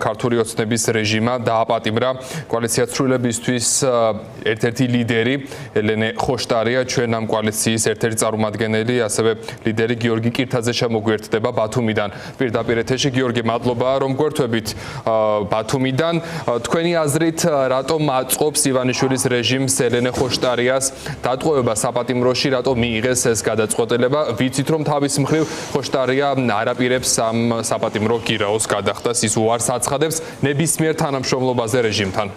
ქართული ოცნების რეჟიმმა დააპატიმრა კოალიციას ცვლილებისთვის ერთ-ერთი ლიდერი ელენე ხოშტარია, ჩვენ ამ კოალიციის ერთ-ერთი წარმომადგენელი, ასევე ლიდერი გიორგი კირთაძე შემოგვიერთდება ბათუმიდან. პირდაპირ ეთერში გიორგი, მადლობა რომ გვერთვებით ბათუმიდან. თქვენი აზრით, რატომ აწყობს ივანიშვილის რეჟიმს ელენე ხოშტარიას დატყვევება საპატიმროში, რატომ მიიღეს ეს გადაწყვეტილება? ვიცით რომ თავის მხრივ ხოშტარია არაპირებს ამ საპატიმრო გირაოს გადახდას, ის უარს აცხადებს ნებისმიერ თანამშრომლობაზე რეჟიმთან.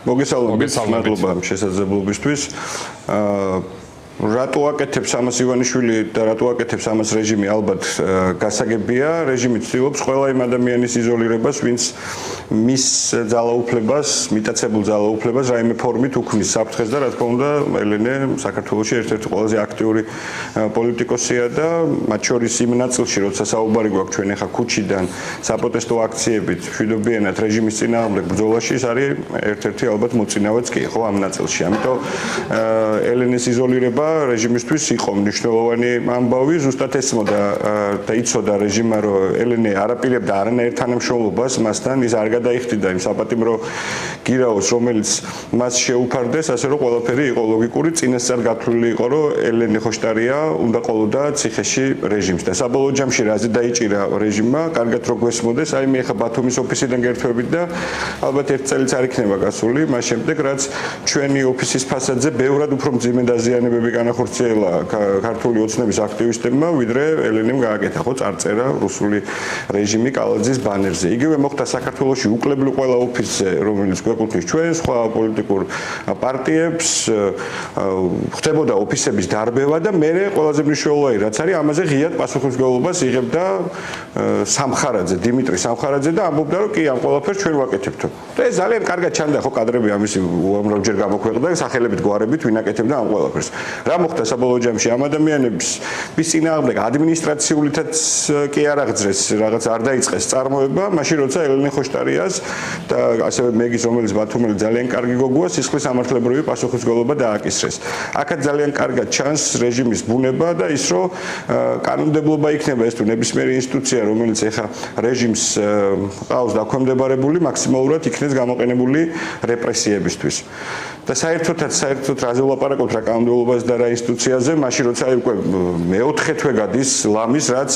მოგესალმებით, მადლობა შესაძლებლობისთვის. რატო აკეთებს ამას ივანიშვილი და რატო აკეთებს ამას რეჟიმი, ალბათ გასაგებია. რეჟიმი ცდილობს ყველა იმ ადამიანის იზოლირებას, ვინც მის ძალაუფლებას, მიტაცებულ ძალაუფლებას რაიმე ფორმით უქმნის საფრთხეს და რა თქმა უნდა, ელენე საქართველოში ერთ-ერთი ყველაზე აქტიური პოლიტიკოსია და მათ შორის იმ ნაწილში, როცა საუბარი გვაქვს ჩვენ ახლა ქუჩიდან საპროტესტო აქციებით, მშვიდობიანად რეჟიმის წინააღმდეგ ბრძოლაში, ეს არის ერთ-ერთი ალბათ მოწინავეც კი, ხო, ამ ნაწილში. ამიტომ ელენეს იზოლირება რეჟიმისთვის იყო მნიშვნელოვანი ამბავი, ზუსტად ესმოდა და იცოდა რეჟიმმა, რომ ელენე არაპირებდა არანაირ თანამშრომლობას მასთან, ის არ გადაიხდიდა იმ საპატიმრო გირაოს, რომელიც მას შეუფარდეს, ასე რომ ყველაფერი იყო ლოგიკური, წინასწარ გათვლილი იყო, რომ ელენე ხოშტარია უნდა ყოლოდა ციხეში რეჟიმს და საბოლოო ჯამში რაზე დაიჭირა რეჟიმმა, კარგად რო გვესმოდეს, აი მე ხა ბათუმის ოფისიდან გერთვებით და ალბათ ერთ წელიც არ იქნება გასული, მას შემდეგ რაც ჩვენი ოფისის ფასადზე ბევრად უფრო მძიმე დაზიანებები განახორციელა ქართული ოცნების აქტივისტებმა, ვიდრე ელენემ გააკეთა ხო წარწერა რუსული რეჟიმი კალაძის ბანერზე. იგივე მოხდა საქართველოში უკლებლი ყველა ოფისზე, რომელიც გვეკუთვნის ჩვენ, სხვა პოლიტიკურ პარტიებს, ხდებოდა ოფისების დარბევა და მე ყველაზე მნიშვნელოვანი რაც არის, ამაზე ღიად პასუხისმგებლობას იღებდა სამხარაძე, დიმიტრი სამხარაძე და ამბობდა, რომ კი ამ ყველაფერს ჩვენ ვაკეთებთ. და ეს ძალიან კარგად ჩანდა ხო კადრები ამისი უამრავჯერ გამოქვეყნდა სახელებით გვარებით ვინ აკეთებდა ამ ყველაფერს. რა მოხდა საბოლოო ჯამში ამ ადამიანებს ვის წინააღმდეგ ადმინისტრაციულითაც კი არ აღძრეს, რაღაც არ დაიწყეს წარმოება, მაშინ როცა ელენე ხოშტარიას და ასევე მეგის, რომელიც ბათუმელი ძალიან კარგი გოგოა, სისხლის სამართლებრივი პასუხისმგებლობა დააკისრეს. აქაც ძალიან კარგად ჩანს რეჟიმის ბუნება და ის, რომ კანონმდებლობა იქნება ეს თუ ნებისმიერი ინსტიტუცია, რომელიც ეხა რეჟიმს ყავს დაქვემდებარებული, მაქსიმალურად იქნეს გამოყენებული რეპრესიებისთვის. და საერთოდ რაზე ვლაპარაკობთ რა კანონმდებლობაზე და რა ინსტიტუციაზე, მაშინ როცა უკვე მეოთხე თვე გადის ლამის, რაც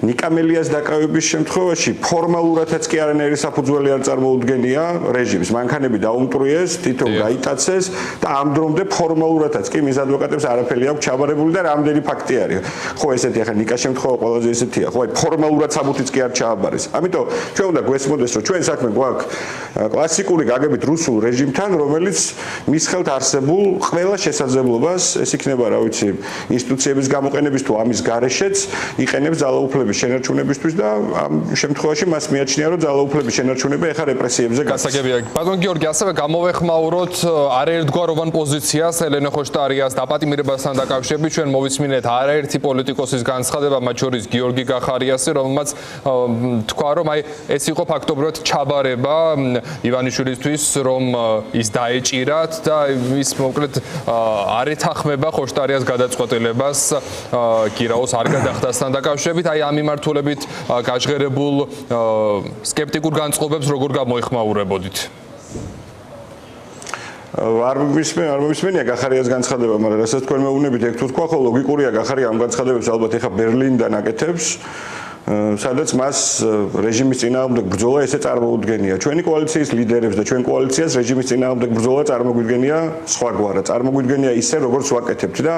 ნიკამელიას დაკავების შემთხვევაში ფორმალურადაც კი არანაირი საფუძველი არ წარმოუდგენია რეჟიმს. მანქანები დაუმტვრიეს, თითო გაიტაცეს და ამ დრომდე ფორმალურადაც კი მის ადვოკატებს არაფერი აქვს ჩაბარებული და რამდენი ფაქტი არის. ხო ესეთი ახლა ნიკას შემთხვევა ყველაზე ესეთია, ხო აი ფორმალურად საბუთიც კი არ ჩააბარეს. ამიტომ ჩვენ უნდა გვესმოდეს, რომ ჩვენ საქმე გვაქვს კლასიკური გაგებით რუსულ რეჟიმთან, რომელიც მის ხელთ არსებულ ყველა შესაძლებლობას, ეს იქნება რა ვიცი, ინსტიტუციების გამოყენების თუ ამის გარეშეც იყენებს ძალაუფლების შენარჩუნებისთვის და ამ შემთხვევაში მას მიაჩნია, რომ ძალაუფლების შენარჩუნება ეხა რეპრესიებზე გასაგებია. ბატონ გიორგი, ასევე გამოვეხმაუროთ არაერთგვაროვან პოზიციას ელენე ხოშტარიას დაპატიმრებასთან დაკავშირებით. ჩვენ მოვისმინეთ არაერთი პოლიტიკოსის განცხადება, მათ შორის გიორგი გახარიასი, რომელმაც თქვა, რომ აი ეს იყო ფაქტობრივად ჩაბარება ივანიშვილისთვის, რომ ის დაეჭირათ და ის მოკლედ არ ეთანხმება ხოშტარიას გადაწყვეტილებას გირაოს არ გადახდასთან დაკავშირებით. აი ამ მიმართულებით გაჟღერებულ სკეპტიკურ განწყობებს როგორ გამოეხმაურებოდით? არ მომისმენია გახარიას განცხადება, მაგრამ რასაც თქვენ მეუბნებით, ეგ თუ თქვა, ხო ლოგიკურია გახარია ამ განცხადებებს ალბათ ეხა ბერლინიდან აკეთებს. სადაც მას რეჟიმის წინააღმდეგ ბრძოლა ესე წარმოუდგენია. ჩვენი კოალიციის ლიდერებს და ჩვენ კოალიციას რეჟიმის წინააღმდეგ ბრძოლა წარმოგვიდგენია სხვაგვარად. წარმოგვიდგენია ისე, როგორც ვაკეთებთ და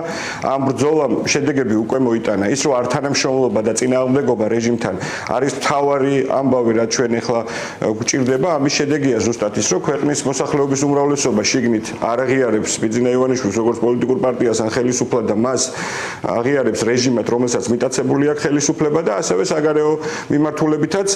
ამ ბრძოლამ შედეგები უკვე მოიტანა. ის რომ არ თანამშრომლობა და წინააღმდეგობა რეჟიმთან არის მთავარი ამბავი, რაც ჩვენ ახლა გვჭირდება, ამის შედეგია ზუსტად ის, რომ ქვეყნის მოსახლეობის უმრავლესობა შიგნით არ აღიარებს ბიძინა ივანიშვილს როგორც პოლიტიკურ პარტიას ან ხელისუფლად და მას აღიარებს რეჟიმად, რომელსაც მიტაცებული აქვს ხელისუფლება და ასევე საგარეო მიმართულებითაც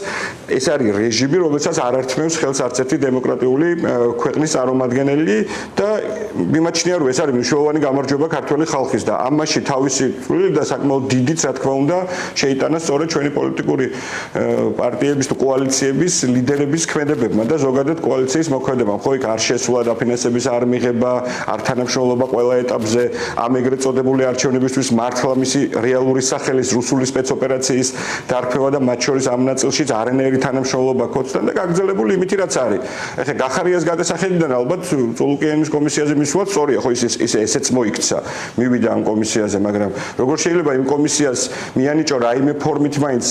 ეს არის რეჟიმი, რომელსაც არ ართმევს ხელს არც ერთი დემოკრატიული ქვეყნის წარმომადგენელი და მიმაჩნია რომ ეს არის მნიშვნელოვანი გამარჯვება ქართული ხალხის და ამაში თავისი წვლილი და საკმაოდ დიდიც რა თქმა უნდა შეიტანა სწორედ ჩვენი პოლიტიკური პარტიების თუ კოალიციების ლიდერების ქმედებებმა და ზოგადად კოალიციის მოქმედებამ. ხო იქ არ შესულა დაფინანსების არ მიღება, არ თანამშრომლობა ყველა ეტაპზე, ამ ეგრეთ წოდებული არჩევნებისთვის მართლა მისი რეალური სახელის რუსული სპეცოპერაციის დარქმევა და მათ შორის ამ ნაწილშიც არანაირი თანამშრომლობა ქონდა და გაგრძელებული იმითი რაც არის. ეხლა გახარიას გადასახედიდან ალბათ წულუკიანის კომისიაზე მისვლა სწორია, ხო ესეც მოიქცა. მივიდა ამ კომისიაზე, მაგრამ როგორ შეიძლება იმ კომისიას მიანიჭო რაიმე ფორმით მაინც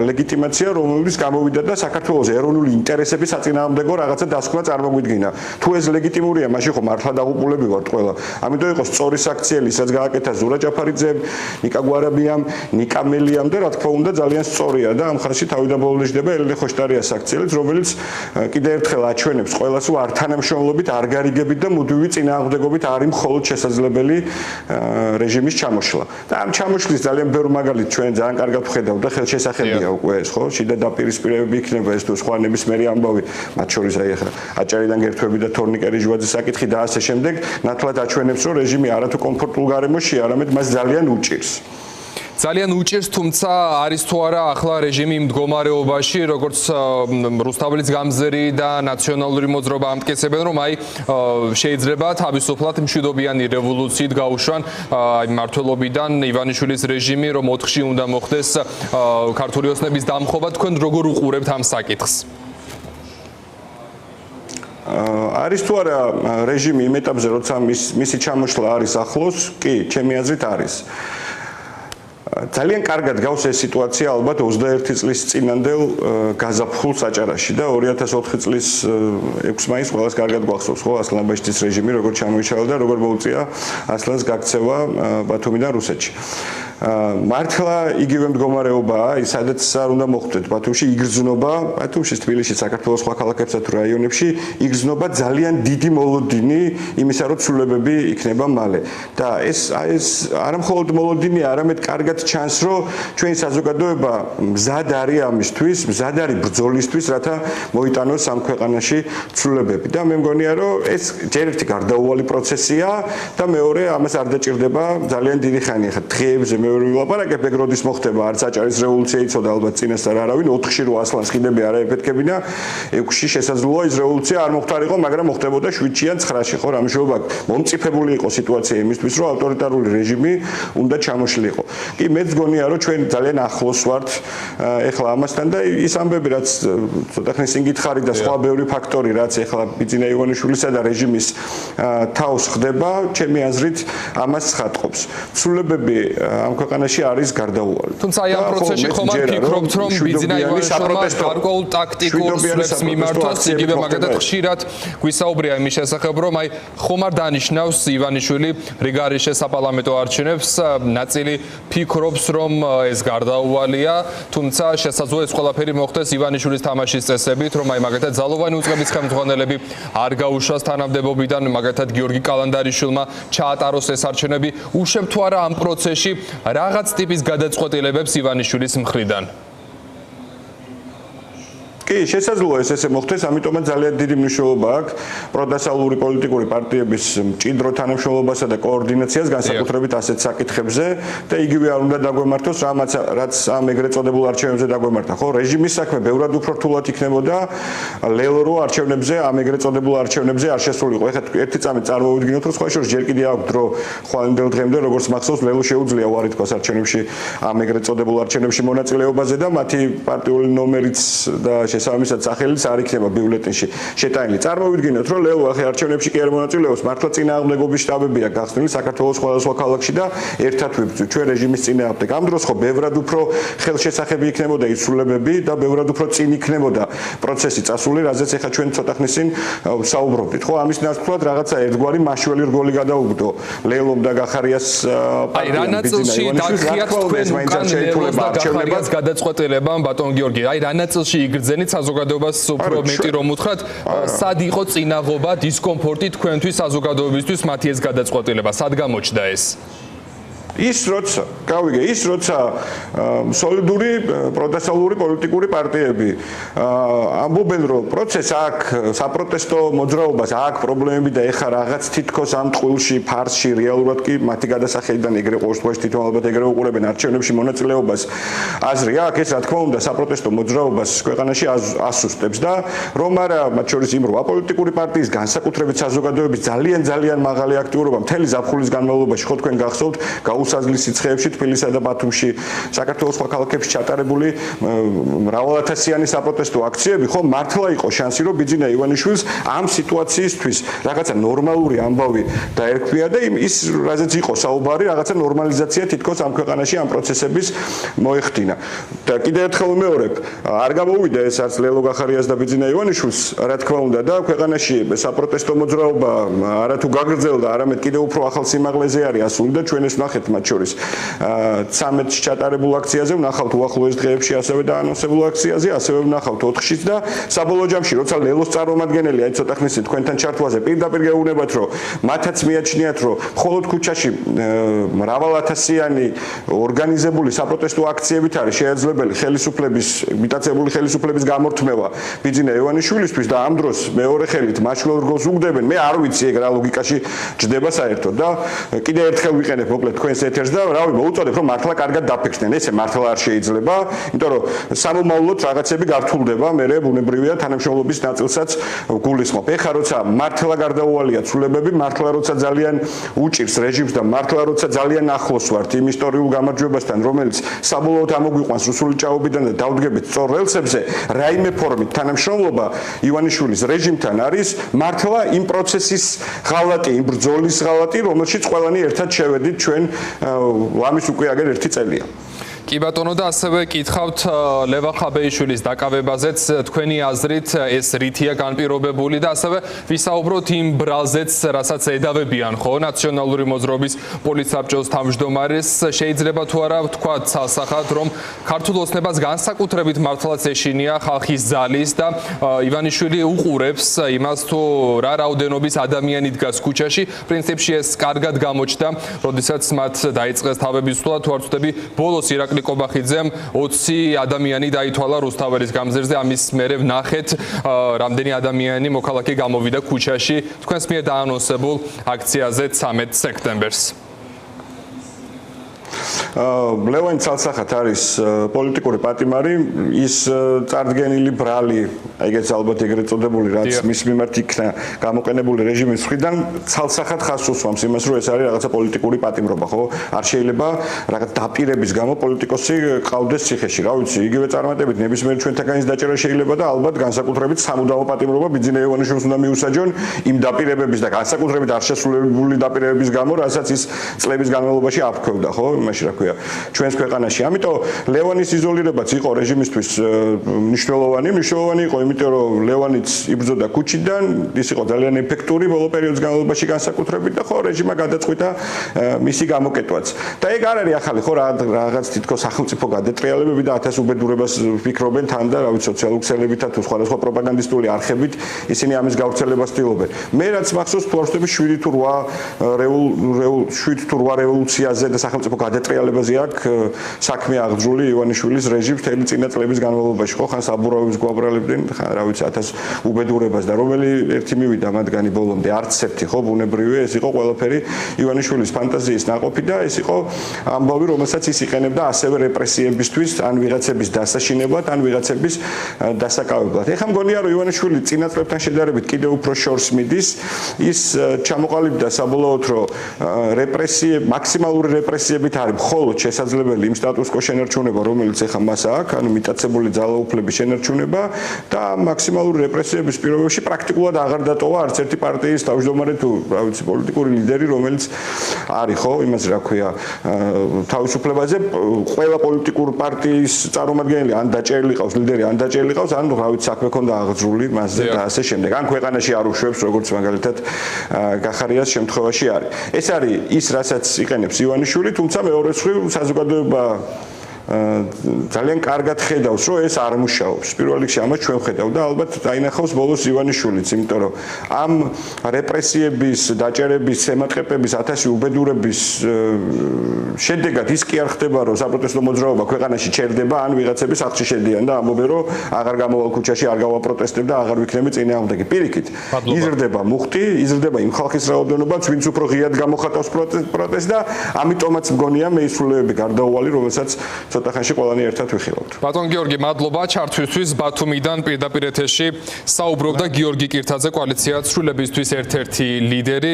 ლეგიტიმაცია, რომელიც გამოვიდა და საქართველოს ეროვნული ინტერესების საწინააღმდეგო რაღაცა დასკვნა წარმოგვიდგინა. თუ ეს ლეგიტიმურია, მაშინ ხო მართლა დაღუპულები ვართ ყველა. ამიტომ იყო სწორი საქციელი, სადაც გააკეთა ზურა ჯაფარიძემ, ნიკა გვარაბიამ, ნიკა მელიამ და რა თქმა უნდა ძალიან სწორია და ამ ხარში თავიდაბოლოდება ელენე ხოშტარიას საქციელიც, რომელიც კიდევ ერთხელ აჩვენებს ყველას, რომ არ თანამშრომლობით, არ გარიგებით და მუდმივი წინააღმდეგობით არის მხოლოდ შესაძლებელი რეჟიმის ჩამოშლა. და ამ ჩამოშლის ძალიან ბევრი მაგალითი ჩვენ ძალიან კარგად ვხედავთ და ხელშესახებია უკვე ეს, ხო? შიდა დაპირისპირებები იქნება ეს თუ სხვა ნებისმიერი ამბავი, მათ შორის აი ახლა აჭარიდან გერთვები და თორნიკე რიჟვაძის საკითხი და ასე შემდეგ, ნათლად აჩვენებს, რომ რეჟიმი არათუ კომფორტულ გარემოშია, არამედ მას ძალიან უჭირს. ძალიან უჭირს, თუმცა არის თუ არა ახლა რეჟიმი იმ მდგომარეობაში, როგორც რუსთაველის გამზერი და ნაციონალური მოძრაობა ამტკიცებენ, რომ აი შეიძლება თავისუფლად მშვიდობიანი რევოლუციით გაუშვან აი მმართველობიდან ივანიშვილის რეჟიმი, რომ 4-ში უნდა მოხდეს ქართული ოცნების დამხობა. თქვენ როგორ უყურებთ ამ საკითხს? არის თუ არა რეჟიმი იმ ეტაპზე, როცა მისი ჩამოშლა არის ახლოს? კი, ჩემი აზრით არის. ძალიან კარგად გავს ეს სიტუაცია ალბათ 21 წლის წინანდელ გაზაფხულ საჭარაში და 2004 წლის 6 მაისს ყველას კარგად გვახსოვს, ხო, ასლან ბეშტის რეჟიმი როგორ ჩამოიშალა და როგორ მოუწია ასლანს გაქცევა ბათუმიდან რუსეთში. მართლა იგივე მდგომარეობაა, სადაც არ უნდა მოხვდეთ ბათუმში იგრძნობა, ბათუმში, თბილისში, საქართველოს სხვა ქალაქებსა თუ რაიონებში იგრძნობა ძალიან დიდი მოლოდინი იმისა, რომ ცვლილებები იქნება მალე. და ეს არა მხოლოდ მოლოდინია, არამედ კარგად ჩანს, რომ ჩვენი საზოგადოება მზად არის ამისთვის, მზად არის ბრძოლისთვის, რათა მოიტანოს ამ ქვეყანაში ცვლილებები. და მე მგონია, რომ ეს ჯერ ერთი გარდაუვალი პროცესია და მეორე ამას არ დაჭირდება ძალიან დიდი ხანი. ახლა დღეებზე მეორე ვილაპარაკებ, ეგ როდის მოხდება, არც აჭარის რევოლუცია იცოდა ალბათ წინასწარ არავინ, 4-ში რო ასლანს ხიდები არ ეფეთქებინა, 6-ში შესაძლოა ის რევოლუცია არ მოხდარიყო, მაგრამ მოხდებოდა 7-ში ან 9-ში, ხო, რა მნიშვნელობა აქვს. მომწიფებული იყო სიტუაცია იმისთვის, რომ ავტორიტარული რეჟიმი უნდა ჩამოშლიყო. კი, მეც გონია, რომ ჩვენ ძალიან ახლოს ვართ ეხლა ამასთან და ის ამბები, რაც ცოტა ხნის წინ გითხარი და სხვა ბევრი ფაქტორი, რაც ეხლა ბიძინა ივანიშვილისა და რეჟიმის თავს ხდება, ჩემი აზრით ამას ცხადყოფს. ცვლილებები ამ ქვეყანაში არის გარდაუვალი. თუმცა აი ამ პროცესში ხომ არ ფიქრობთ, რომ ბიძინა ივანიშვილმა გარკვეულ ტაქტიკურ სულებს მიმართოს, იგივე მაგალითად ხშირად გვისაუბრია იმის შესახებ, რომ აი ხომ არ დანიშნავს ივანიშვილი რიგარიშე საპარლამენტო არჩევნებს, ნაწილი ფიქრობს, რომ ეს გარდაუვალია, თუმცა შესაძლოა ეს ყველაფერი მოხდეს ივანიშვილის თამაშის წესებით, რომ აი მაგალითად ძალოვანი უწყების ხელმძღვანელები არ გაუშვას თანამდებობიდან, მაგალითად გიორგი კალანდარიშვილმა ჩაატაროს ეს არჩევნები, უშემ თუ არა ამ პროცესში რაღაც ტიპის გადაწყვეტილებებს ივანიშვილის მხრიდან. კი, შესაძლოა ეს ესე მოხდეს, ამიტომაც ძალიან დიდი მნიშვნელობა აქვს პროდასალური პოლიტიკური პარტიების მჭიდრო თანამშრომლობასა და კოორდინაციას განსაკუთრებით ასეთ საკითხებზე და იგივე არ უნდა დაგვემართოს რაც ამ ეგრეთ წოდებულ არჩევნებზე დაგვემართა, ხო? რეჟიმის საქმე ბევრად უფრო რთულად იქნებოდა ლელორო არჩევნებზე, ამ ეგრეთ წოდებულ არჩევნებზე არ შესულიყო. ეხლა ერთი წამით წარმოვიდგინოთ, რომ სხვა შორის ჯერ კიდე აქვს დრო ხვალინდელ დღემდე, როგორც მახსოვს, ლელო შეუძლია უარი თქვას არჩევნებში, ამ ეგრეთ წოდებულ არჩევნებში მონაწილეობაზე და მათი პარტიული ნომერიც და შესაბამისად სახელიც არ იქნება ბიულეტენში შეტანილი. წარმოვიდგინოთ, რომ ლელო ახლა არჩევნებში კი არ მონაწილეობს, მართლა წინააღმდეგობის შტაბებია გახსნილი საქართველოს სხვადასხვა ქალაქში და ერთად ვიბრძვით ჩვენ რეჟიმის წინააღმდეგ. ამ დროს ხო ბევრად უფრო ხელშესახები იქნებოდა ის ცვლილებები და ბევრად უფრო წინ იქნებოდა პროცესი წასული, რაზეც ახლა ჩვენ ცოტა ხნის წინ საუბრობდით. ხო, ამის ნაცვლად რაღაცა ერთგვარი მაშველი რგოლი გადაუგდო ლელომ და გახარიას აი რა ნაწილში დაგხიათ თქვენ უკან ლელოს და გახარიას გადაწყვეტილებამ ბატონ გიორგი, აი რა ნაწილში იგრძენით საზოგადოებას უფრო მეტი რომ უთხრათ, სად იყო წინაღობა, დისკომფორტი თქვენთვის საზოგადოებისთვის მათი ეს გადაწყვეტილება, სად გამოჩნდა ეს? ის როცა სოლიდური პროტესტალური პოლიტიკური პარტიები ამბობენ რომ პროცესს აქ საპროტესტო მოძრაობას აქ პრობლემები და ეხა რაღაც თითქოს ამ ტყუილში ფარსში რეალურად კი მათი გადასახედიდან ეგრე ყოველთვის თვითონ ალბათ ეგრე უყურებენ არჩევნებში მონაწილეობას აზრი აქვს ეს რა თქმა უნდა საპროტესტო მოძრაობას ქვეყანაში ასუსტებს და რომ არა მათ შორის იმ 8 პოლიტიკური პარტიის განსაკუთრებით საზოგადოების ძალიან მაღალი აქტიურობა მთელი ზაფხულის განმავლობაში ხო თქვენ გახსოვთ გაუსაზლის სიცხეებში თბილისსა და ბათუმში საქართველოს სხვა ქალაქებში ჩატარებული მრავალათასიანი საპროტესტო აქციები ხო მართლა იყო შანსი რომ ბიძინა ივანიშვილს ამ სიტუაციისთვის რაღაცა ნორმალური ამბავი დაერქვია და ის რაზეც იყო საუბარი რაღაცა ნორმალიზაცია თითქოს ამ ქვეყანაში ამ პროცესების მოეხდინა და კიდევ ერთხელ ვიმეორებ არ გამოვიდა ეს არც ლელო გახარიას და ბიძინა ივანიშვილს რა თქმა უნდა და ქვეყანაში საპროტესტო მოძრაობა არათუ გაგრძელდა არამედ კიდევ უფრო ახალ სიმაღლეზე არის ასული და ჩვენ ეს ვნახეთ მათ შორის 13-ში ჩატარებულ აქციაზე ვნახავთ უახლოეს დღეებში ასევე დაანონსებულ აქციაზე ასევე ვნახავთ 4-შიც და საბოლოო ჯამში როცა ლელოს წარმომადგენელი აი ცოტა ხნის თქვენთან ჩართვაზე პირდაპირ გეუბნებათ რომ მათაც მიაჩნიათ რომ მხოლოდ ქუჩაში მრავალათასიანი ორგანიზებული საპროტესტო აქციებით არის შესაძლებელი მიტაცებული ხელისუფლების გამორთმევა ბიძინა ივანიშვილისთვის და ამ დროს მეორე ხელით მაშინალურ რგოლს უგდებენ მე არ ვიცი ეგ რა ლოგიკაში ჯდება საერთოდ და კიდევ ერთხელ ვიყენებ მოკლედ თქვენს ეთერს და რავი მოუწოდებ რომ მართლა კარგად დაფიქრდნენ ესე მართლა არ შეიძლება იმიტომ რომ სამომავლოდ რაღაცები გართულდება მე ბუნებრივია თანამშრომლობის ნაწილსაც გულისხმობ ეხა როცა მართლა გარდაუვალია ცვლილებები მართლა როცა ძალიან უჭირს რეჟიმს და მართლა როცა ძალიან ახლოს ვართ იმ ისტორიულ გამარჯვებასთან რომელიც საბოლოოდ ამოგვიყვანს რუსული ჭაობიდან და დავდგებით სწორ რელსებზე რაიმე ფორმით თანამშრომლობა ივანიშვილის რეჟიმთან არის მართლა იმ პროცესის ღალატი იმ ბრძოლის ღალატი რომელშიც ყველანი ერთად შევედით ჩვენ ამის უკვე აგერ 1 წელია კი ბატონო და ასევე კითხავთ ლევან ხაბეიშვილის დაკავებაზეც თქვენი აზრით ეს რითია განპირობებული და ასევე ვისაუბროთ იმ ბრალზეც რასაც ედავებიან ხო ნაციონალური მოძრაობის პოლიცსაბჭოს თავმჯდომარეს შეიძლება თუ არა ვთქვათ სასახად რომ ქართულ ოცნებას განსაკუთრებით მართლაც ეშინია ხალხის ძალის და ივანიშვილი უყურებს იმას თუ რა რაოდენობის ადამიანი დგას ქუჩაში პრინციპში ეს კარგად გამოჩნდა როდესაც მათ დაიწყეს თავების სვლა თუ არ ვწდები ბოლოს ირაკლი კობახიძემ 20 ადამიანი დაითვალა რუსთაველის გამზირზე ამის მერე ვნახეთ რამდენი ადამიანი მოქალაქე გამოვიდა ქუჩაში თქვენს მიერ დაანონსებულ აქციაზე 13 სექტემბერს ლევანი ცალსახად არის პოლიტიკური პატიმარი ის წარდგენილი ბრალი ეგეც ალბათ ეგრეთ წოდებული რაც მის მიმართ იქნა გამოყენებული რეჟიმის მხრიდან ცალსახად ხაზს უსვამს იმას რომ ეს არის რაღაცა პოლიტიკური პატიმრობა ხო არ შეიძლება რაღაც დაპირების გამო პოლიტიკოსი ყავდეს ციხეში რა ვიცი იგივე წარმატებით ნებისმიერ ჩვენთაგანის დაჭერა შეიძლება და ალბათ განსაკუთრებით სამუდამო პატიმრობა ბიძინა ივანიშვილს უნდა მიუსაჯონ იმ დაპირებების და განსაკუთრებით არ შესრულებული დაპირებების გამო რასაც ის წლების განმავლობაში აფრქვევდა ხო იმაში რა ქვია ჩვენს ქვეყანაში ამიტომ ლევანის იზოლირებაც იყო რეჟიმისთვის მნიშვნელოვანი იყო იმიტომ რომ ლევანიც იბრძოდა ქუჩიდან ის იყო ძალიან ეფექტური ბოლო პერიოდის განმავლობაში განსაკუთრებით და ხო რეჟიმა გადაწყვიტა მისი გამოკეთვაც და ეგ არ არის ახალი ხო რაღაც თითქოს სახელმწიფო გადატრიალებები და 1000 უბედურებას ვფიქრობენ თან და რა ვიცი სოციალურ ქსელებითა თუ სხვადასხვა პროპაგანდისტული არხებით ისინი ამის გავრცელებას ცდილობენ მე რაც მახსოვს თუ არ ვწდები 7 თუ 8 რევოლუციაზე და სახელმწიფო გადატრიალებაზე აქვს საქმე აღძრული ივანიშვილის რეჟიმს თელი წინა წლების განმავლობაში ხო ხან საბურავებს გვაბრალებდნენ ხან რა ვიცი 1000 უბედურებას და რომელი ერთი მივიდა მათგანი ბოლომდე არც ერთი ხო ბუნებრივია ეს იყო ყველაფერი ივანიშვილის ფანტაზიის ნაყოფი და ეს იყო ამბავი რომელსაც ის იყენებდა ასევე რეპრესიებისთვის ან ვიღაცების დასაშინებლად ან ვიღაცების დასაკავებლად ეხლა მგონია რომ ივანიშვილი წინა წლებთან შედარებით კიდევ უფრო შორს მიდის ის ჩამოყალიბდა საბოლოოდ რომ მაქსიმალური რეპრესიებით არის მხოლოდ შესაძლებელი იმ სტატუს-კვო შენარჩუნება რომელიც ეხლა მას აქვს ანუ მიტაცებული ძალაუფლების შენარჩუნება და მაქსიმალური რეპრესიების პირობებში პრაქტიკულად აღარ დატოვა არც ერთი პარტიის თავმჯდომარე თუ რა ვიცი პოლიტიკური ლიდერი რომელიც არის ხო იმას რა ქვია თავისუფლებაზე ყველა პოლიტიკურ პარტიის წარმომადგენელი ან დაჭერილი ყავს ლიდერი ან დაჭერილი ყავს ან რა ვიცი საქმე ქონდა აღძრული მასზე და ასე შემდეგ ან ქვეყანაში არ უშვებს როგორც მაგალითად გახარიას შემთხვევაში არის ეს არის ის რასაც იყენებს ივანიშვილი თუმცა მეორე მხრივ საზოგადოება ძალიან კარგად ხედავს, რომ ეს არ მუშაობს. პირველ რიგში ამას ჩვენ ხედავ და ალბათ დაინახავს ბოლოს ივანიშვილიც, იმიტომ რომ ამ რეპრესიების, დაჭერების, ემატყეპების, 1000 უბედურების შედეგად ის კი არ ხდება, რომ საპროტესტო მოძრაობა ქვეყანაში ჩერდება, ან ვიღაცები სახლში შედიან და ამბობენ, რომ აღარ გამოვალ ქუჩაში, არ გავაპროტესტებ და აღარ ვიქნები წინააღმდეგი. პირიქით, იზრდება მუხტი, იზრდება იმ ხალხის რაოდენობაც, ვინც უფრო ღიად გამოხატავს პროტესტს და ამიტომაც მგონია მეისრულეები გარდაუვალი, რომელსაც ცოტა ხანში ყველანი ერთად ვიხილავთ. ბატონ გიორგი, მადლობა ჩართვისთვის. ბათუმიდან პირდაპირ ეთერში საუბრობდა გიორგი კირთაძე, კოალიცია ცვლილებისთვის ერთ-ერთი ლიდერი.